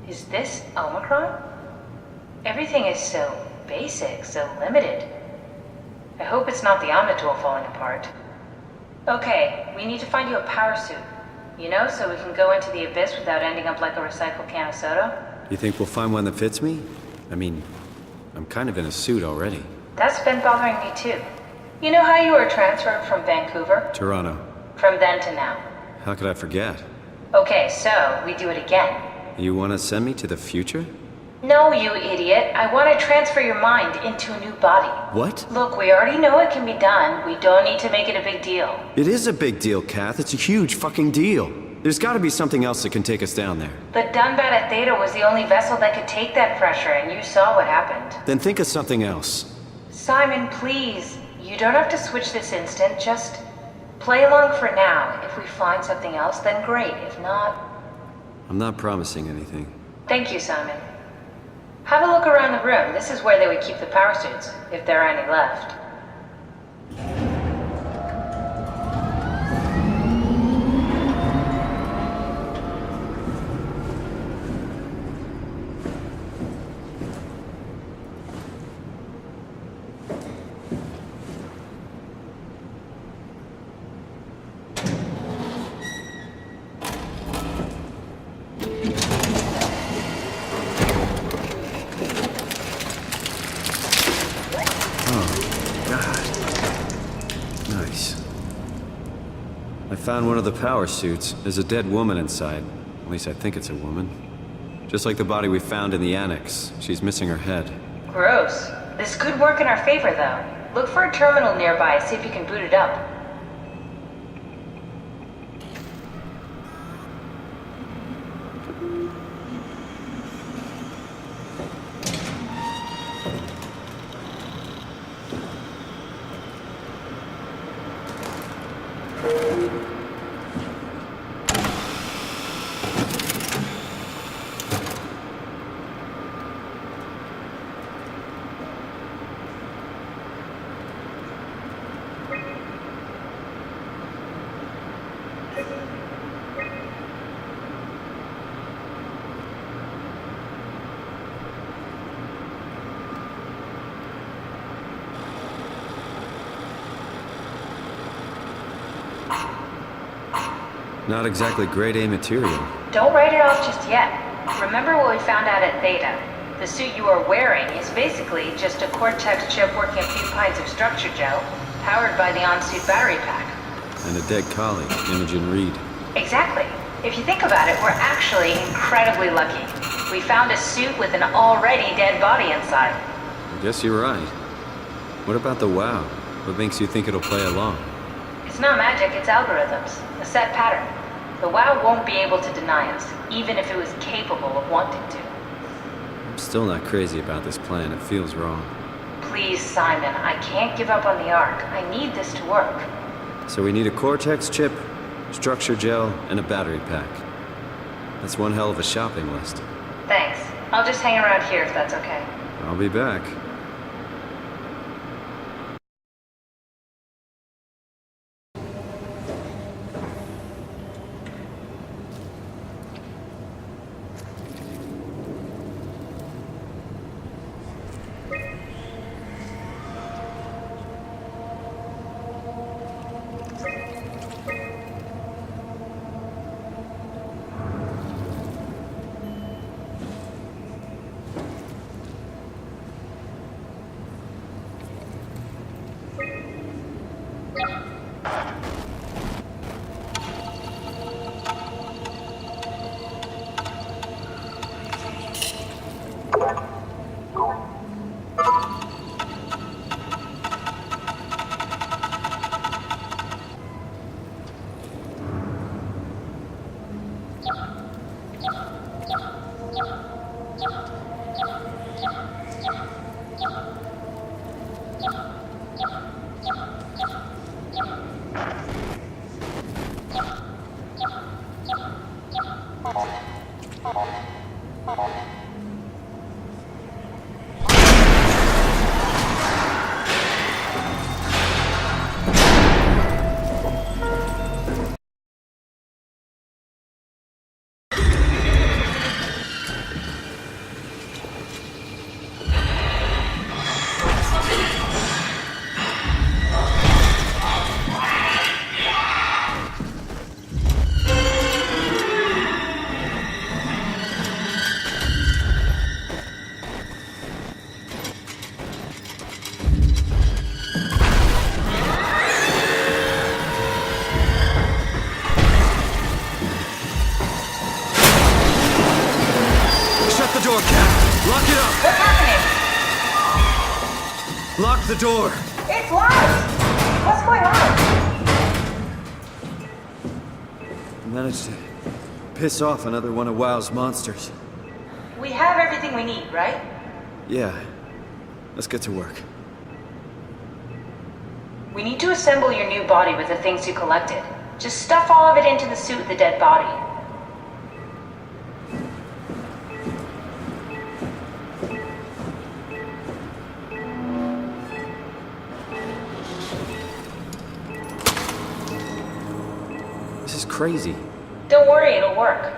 Is this Omicron? Everything is so basic, so limited. I hope it's not the Omnitool falling apart. Okay, we need to find you a power suit. You know, so we can go into the abyss without ending up like a recycled can of soda. You think we'll find one that fits me? I mean, I'm kind of in a suit already. That's been bothering me too. You know how you were transferred from Vancouver? Toronto. From then to now. How could I forget? Okay, so we do it again. You want to send me to the future? No, you idiot. I want to transfer your mind into a new body. What? Look, we already know it can be done. We don't need to make it a big deal. It is a big deal, Kath. It's a huge fucking deal. There's got to be something else that can take us down there. The Dunbat at Theta was the only vessel that could take that pressure, and you saw what happened. Then think of something else. Simon, please. You don't have to switch this instant. Just play along for now. If we find something else, then great. If not... I'm not promising anything. Thank you, Simon. Have a look around the room. This is where they would keep the power suits, if there are any left. Found one of the power suits. There's a dead woman inside. At least I think it's a woman. Just like the body we found in the annex. She's missing her head. Gross. This could work in our favor, though. Look for a terminal nearby, see if you can boot it up. Not exactly grade A material. Don't write it off just yet. Remember what we found out at Theta. The suit you are wearing is basically just a Cortex chip working a few pints of structure gel, powered by the on-suit battery pack. And a dead colleague, Imogen Reed. Exactly. If you think about it, we're actually incredibly lucky. We found a suit with an already dead body inside. I guess you're right. What about the WoW? What makes you think it'll play along? It's not magic, it's algorithms. A set pattern. The WoW won't be able to deny us, even if it was capable of wanting to. I'm still not crazy about this plan. It feels wrong. Please, Simon, I can't give up on the Ark. I need this to work. So we need a Cortex chip, structure gel, and a battery pack. That's one hell of a shopping list. Thanks. I'll just hang around here if that's okay. I'll be back. Door, Cap! Lock it up! What's happening? Lock the door! It's locked! What's going on? I managed to piss off another one of WoW's monsters. We have everything we need, right? Yeah. Let's get to work. We need to assemble your new body with the things you collected. Just stuff all of it into the suit with the dead body. This is crazy. Don't worry, it'll work.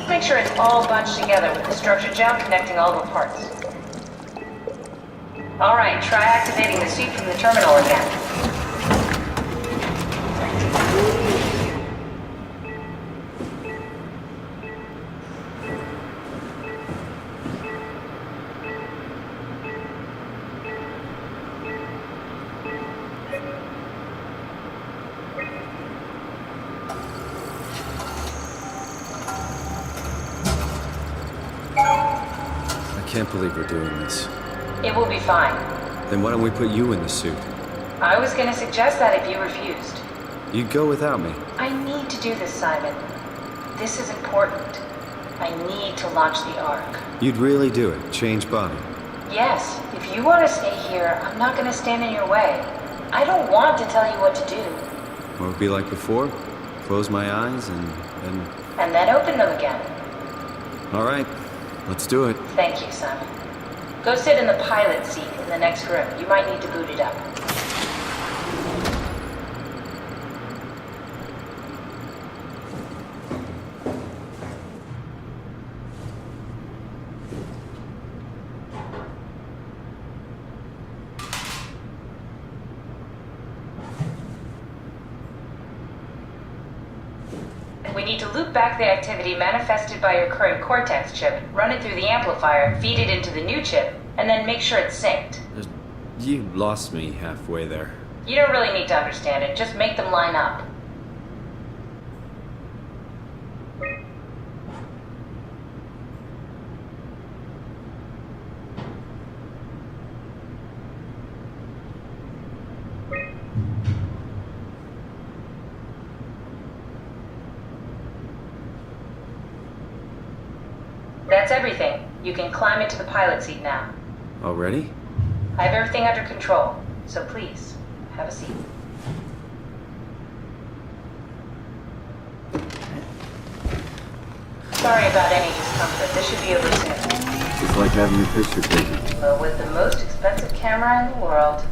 Make sure it's all bunched together with the structure gel connecting all the parts. Alright, try activating the suit from the terminal again. I can't believe we're doing this. It will be fine. Then why don't we put you in the suit? I was gonna suggest that if you refused. You'd go without me. I need to do this, Simon. This is important. I need to launch the Ark. You'd really do it? Change body? Yes, if you want to stay here, I'm not gonna stand in your way. I don't want to tell you what to do. What would it be like before? Close my eyes and And then open them again. All right, let's do it. Thank you, Simon. Go sit in the pilot seat in the next room. You might need to boot it up. We need to loop back the activity manifested by your current Cortex chip, run it through the amplifier, feed it into the new chip, and then make sure it's synced. You lost me halfway there. You don't really need to understand it, just make them line up. You can climb into the pilot seat now. Already? I have everything under control, so please, have a seat. Sorry about any discomfort. This should be over soon. It's like having your picture taken. Well, with the most expensive camera in the world.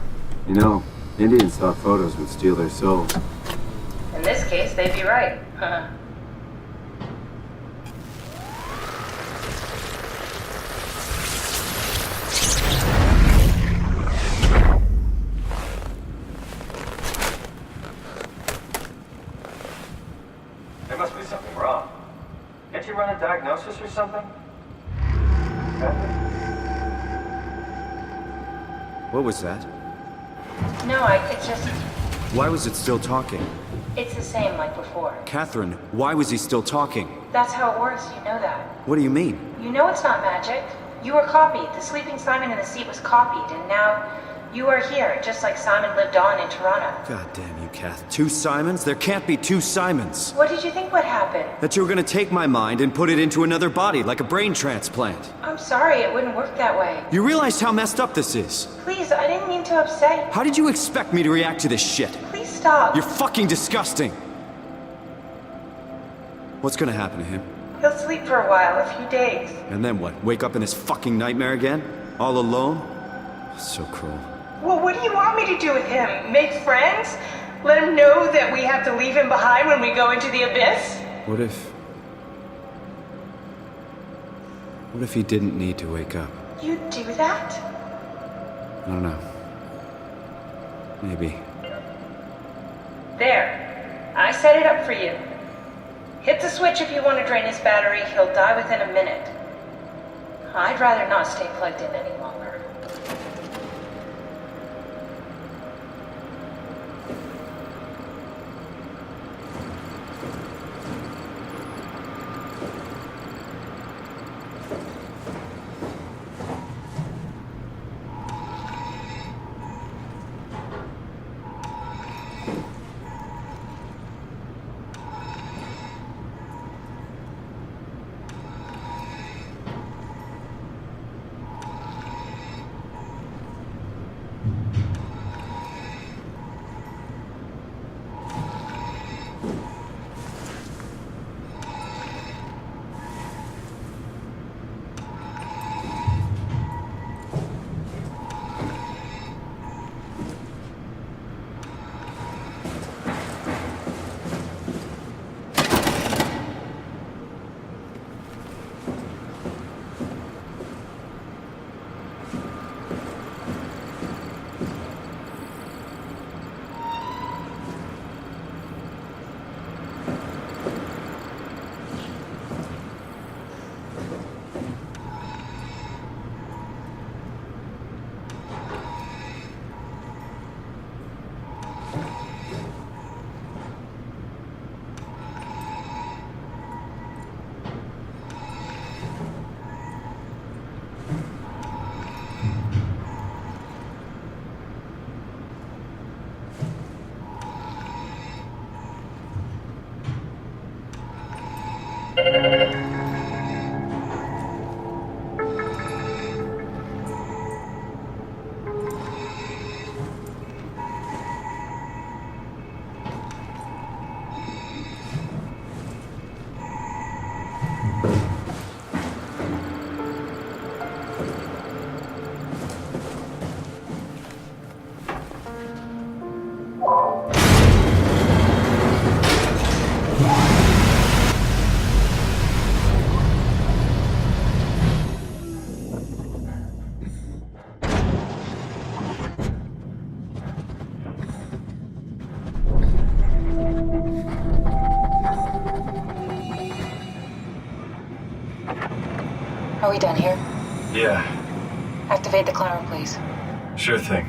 You know, Indians thought photos would steal their souls. In this case, they'd be right. There must be something wrong. Can't you run a diagnosis or something? What was that? No, it's just... Why was it still talking? It's the same like before. Catherine, why was he still talking? That's how it works, you know that. What do you mean? You know it's not magic. You were copied. The sleeping Simon in the seat was copied, and now you are here, just like Simon lived on in Toronto. God damn you, Kath. 2 Simons? There can't be 2 Simons. What did you think would happen? That you were gonna take my mind and put it into another body, like a brain transplant. I'm sorry, it wouldn't work that way. You realize how messed up this is? Please, I didn't mean to upset you. How did you expect me to react to this shit? Please stop. You're fucking disgusting! What's gonna happen to him? He'll sleep for a while, a few days. And then what? Wake up in this fucking nightmare again? All alone? So cruel. Well, what do you want me to do with him? Make friends? Let him know that we have to leave him behind when we go into the abyss? What if he didn't need to wake up? You'd do that? I don't know. Maybe. There. I set it up for you. Hit the switch if you want to drain his battery. He'll die within a minute. I'd rather not stay plugged in any longer. Are we done here? Yeah, Activate the climber, please. sure thing.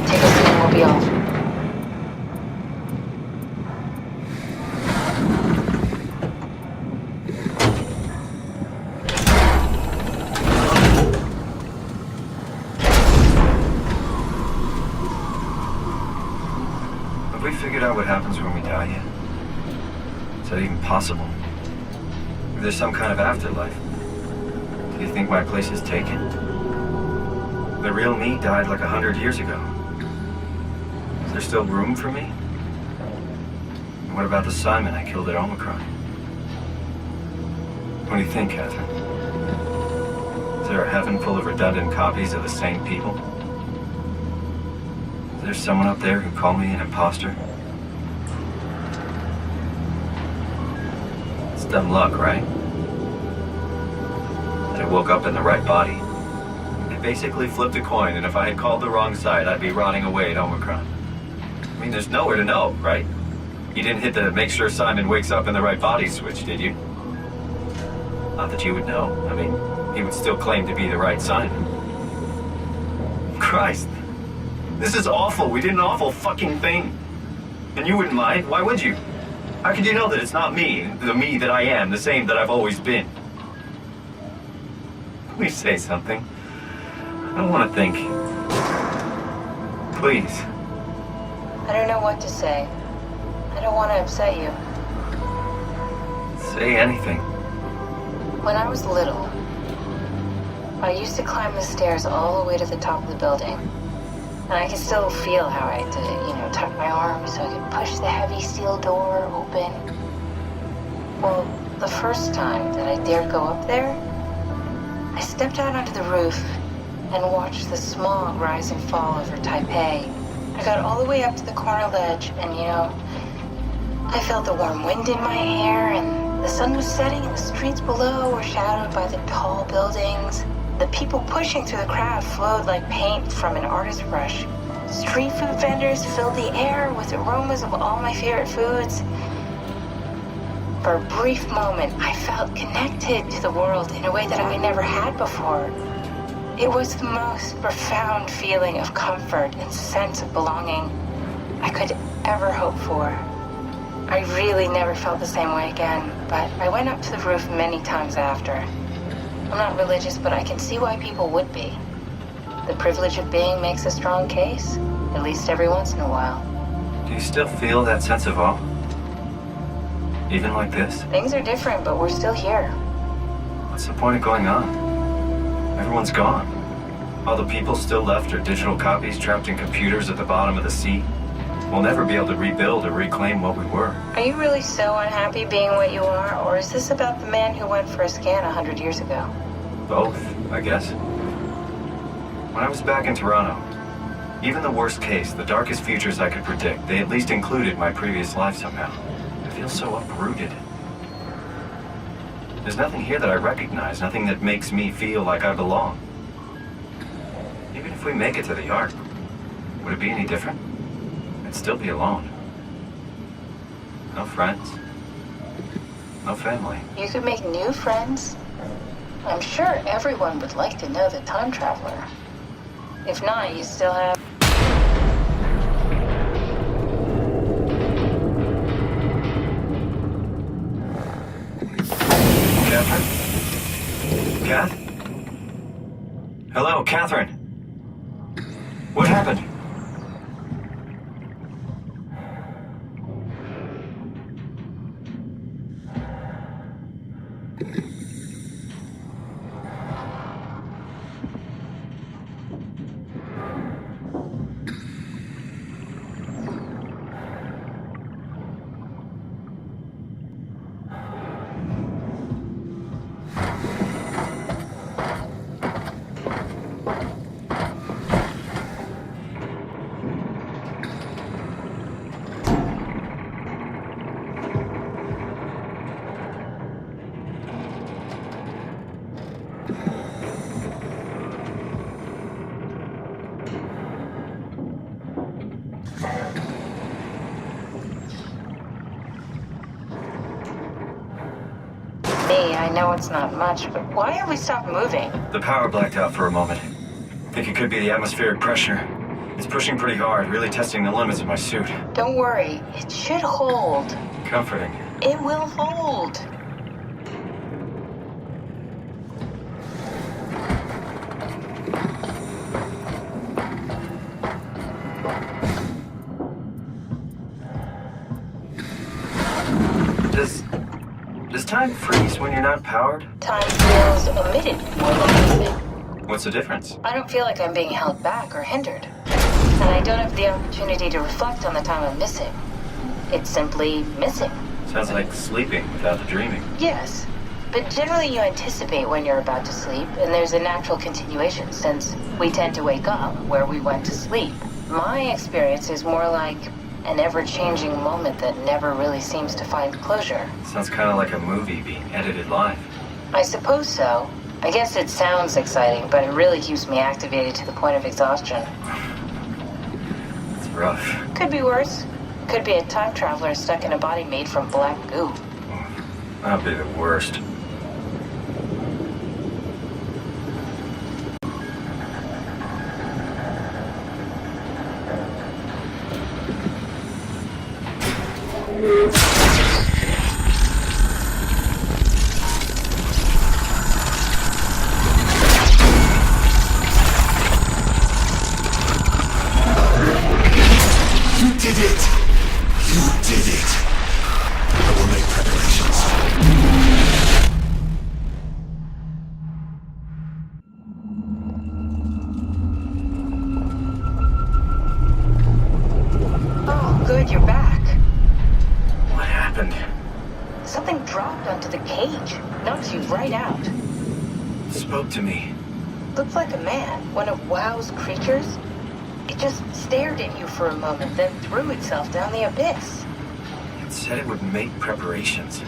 Take a seat and we'll be off. we figured out what happens when we die yet? Is that even possible? If there's some kind of afterlife, do you think my place is taken? The real me died like 100 years ago. Is there still room for me? And what about the Simon I killed at Omicron? What do you think, Catherine? Is there a heaven full of redundant copies of the same people? Is there someone up there who called me an imposter? It's dumb luck, right? That I woke up in the right body. I basically flipped a coin, and if I had called the wrong side, I'd be rotting away at Omicron. I mean, there's nowhere to know, right? You didn't hit the make sure Simon wakes up in the right body switch, did you? Not that you would know. I mean, he would still claim to be the right Simon. Christ. This is awful. We did an awful fucking thing. And you wouldn't mind. Why would you? How could you know that it's not me, the me that I am, the same that I've always been? Please say something. I don't want to think. Please. I don't know what to say. I don't want to upset you. Say anything. When I was little, I used to climb the stairs all the way to the top of the building. And I can still feel how I had to, tuck my arms so I could push the heavy steel door open. Well, the first time that I dared go up there, I stepped out onto the roof and watched the smog rise and fall over Taipei. I got all the way up to the corner ledge and, I felt the warm wind in my hair and the sun was setting and the streets below were shadowed by the tall buildings. The people pushing through the crowd flowed like paint from an artist's brush. Street food vendors filled the air with aromas of all my favorite foods. For a brief moment, I felt connected to the world in a way that I never had before. It was the most profound feeling of comfort and sense of belonging I could ever hope for. I really never felt the same way again, but I went up to the roof many times after. I'm not religious, but I can see why people would be. The privilege of being makes a strong case, at least every once in a while. Do you still feel that sense of awe? Even like this? Things are different, but we're still here. What's the point of going on? Everyone's gone. All the people still left are digital copies trapped in computers at the bottom of the sea. We'll never be able to rebuild or reclaim what we were. Are you really so unhappy being what you are, or is this about the man who went for a scan 100 years ago? Both, I guess. When I was back in Toronto, even the worst case, the darkest futures I could predict, they at least included my previous life somehow. I feel so uprooted. There's nothing here that I recognize, nothing that makes me feel like I belong. Even if we make it to the Ark, would it be any different? I'd still be alone. No friends. No family. You could make new friends. I'm sure everyone would like to know the time traveler. If not, you still have... Catherine? Kath? Hello, Catherine. What happened? I know it's not much, but why have we stopped moving? The power blacked out for a moment. Think it could be the atmospheric pressure. It's pushing pretty hard, really testing the limits of my suit. Don't worry, it should hold. Comforting. It will hold. time freeze when you're not powered? Time feels omitted more than missing. What's the difference? I don't feel like I'm being held back or hindered. And I don't have the opportunity to reflect on the time I'm missing. It's simply missing. Sounds like sleeping without the dreaming. Yes, but generally you anticipate when you're about to sleep, and there's a natural continuation since we tend to wake up where we went to sleep. My experience is more like an ever-changing moment that never really seems to find closure. Sounds kind of like a movie being edited live. I suppose so. I guess it sounds exciting, but it really keeps me activated to the point of exhaustion. It's rough. Could be worse. Could be a time traveler stuck in a body made from black goo. That'd be the worst. You did it! You did it! I will make preparations. Oh, good, you're back. What happened? Something dropped onto the cage. Knocks you right out. Spoke to me. Looked like a man, one of WoW's creatures. It just stared at you for a moment, then threw itself down the abyss. It said it would make preparations.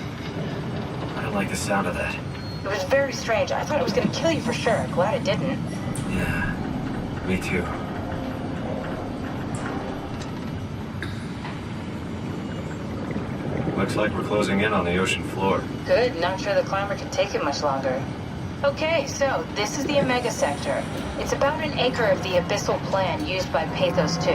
I don't like the sound of that. It was very strange. I thought it was going to kill you for sure. Glad it didn't. Yeah, me too. Looks like we're closing in on the ocean floor. Good, not sure the climber can take it much longer. Okay, so this is the Omega Sector. It's about an acre of the abyssal plan used by Pathos 2.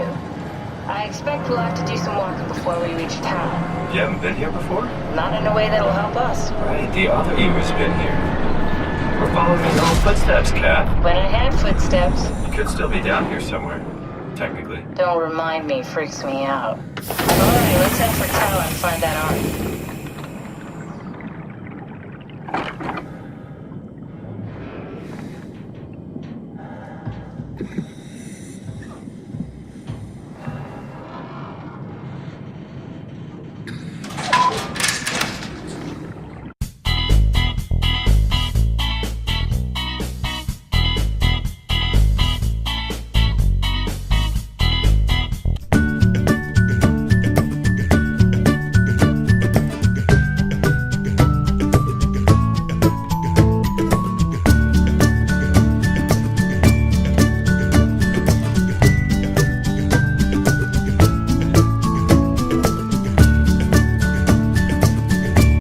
I expect we'll have to do some walking before we reach town. You haven't been here before? Not in a way that'll help us. Right, the other you has been here. We're following your own footsteps, Kat. When I had footsteps. You could still be down here somewhere, technically. Don't remind me, freaks me out. Alright, let's head for tower and find that arm.